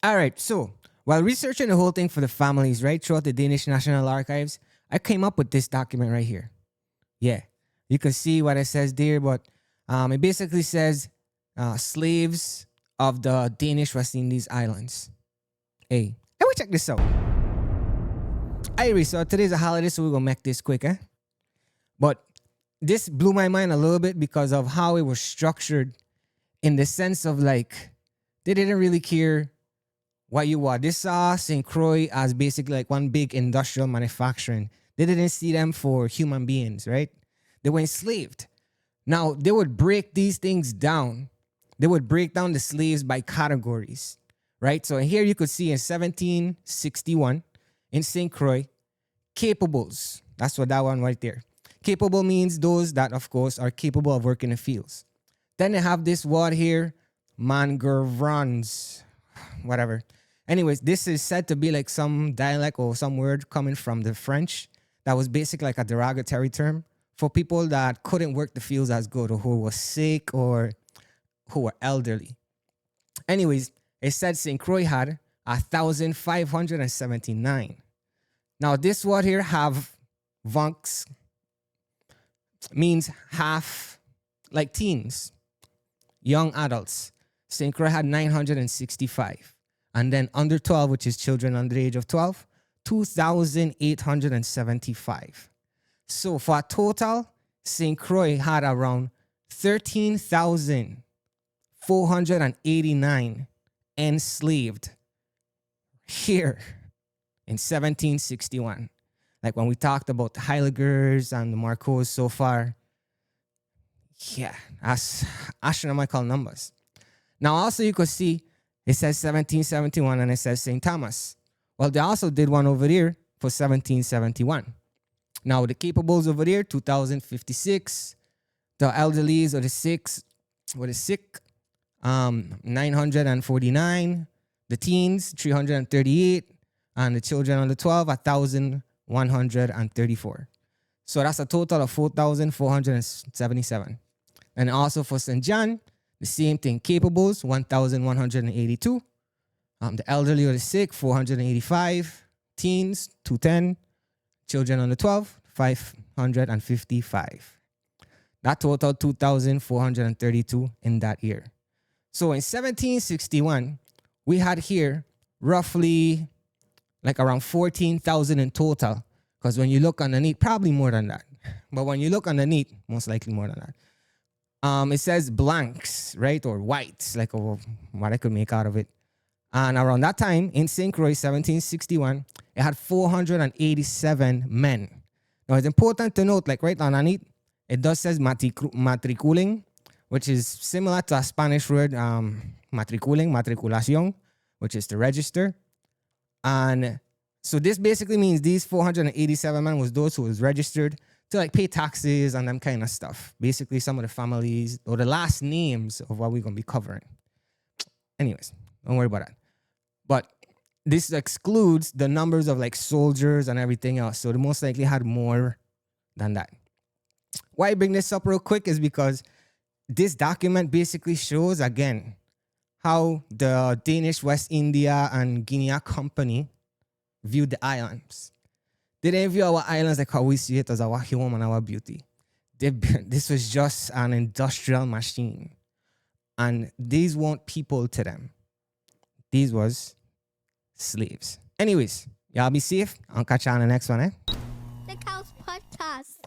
All right, so while researching the whole thing for the families, right, throughout the Danish National Archives, I came up with this document right here. Yeah, you can see what it says there, but it basically says slaves of the Danish West Indies Islands. Hey, let me check this out. Irie, so today's a holiday, so we're gonna make this quick, eh? But this blew my mind a little bit because of how it was structured in the sense of like, they didn't really care what you are. They saw St. Croix as basically like one big industrial manufacturing. They didn't see them for human beings, right? They were enslaved. Now, they would break these things down. They would break down the slaves by categories, right? So here you could see in 1761 in St. Croix, capables. That's what that one right there. Capable means those that, of course, are capable of working in the fields. Then they have this word here, Mangverons, whatever. Anyways, this is said to be like some dialect or some word coming from the French that was basically like a derogatory term for people that couldn't work the fields as good or who were sick or who were elderly. Anyways, it said St. Croix had 1,579. Now, this word here, have vox, means half, like teens, young adults. St. Croix had 965. And then under 12, which is children under the age of 12, 2,875. So for a total, St. Croix had around 13,489 enslaved here in 1761. Like when we talked about the Heiligers and the Marcos so far, yeah, that's astronomical numbers. Now also you could see it says 1771 and it says St. Thomas. Well, they also did one over there for 1771. Now the capables over there, 2,056. The elderlies or the sick, 949. The teens, 338. And the children under 12, 1,134. So that's a total of 4,477. And also for St. John, the same thing. Capables, 1,182. The elderly or the sick, 485. Teens, 210. Children under 12, 555. That total 2,432 in that year. So in 1761, we had here roughly like around 14,000 in total. Because when you look underneath, probably more than that. But when you look underneath, most likely more than that. It says blanks, right? Or whites, like what I could make out of it. And around that time, in St. Croix, 1761, it had 487 men. Now, it's important to note, like right underneath, it does says matriculing, which is similar to a Spanish word, matriculación, which is to register. And so this basically means these 487 men was those who was registered to like pay taxes and them kind of stuff. Basically, some of the families or the last names of what we're going to be covering. Anyways, don't worry about that. But this excludes the numbers of like soldiers and everything else. So they most likely had more than that. Why I bring this up real quick is because this document basically shows, again, how the Danish West India and Guinea Company viewed the islands. They didn't view our islands like how we see it as our home and our beauty. This was just an industrial machine. And these weren't people to them. These was slaves. Anyways, y'all be safe. I'll catch you on the next one, eh? The Cows Podcast.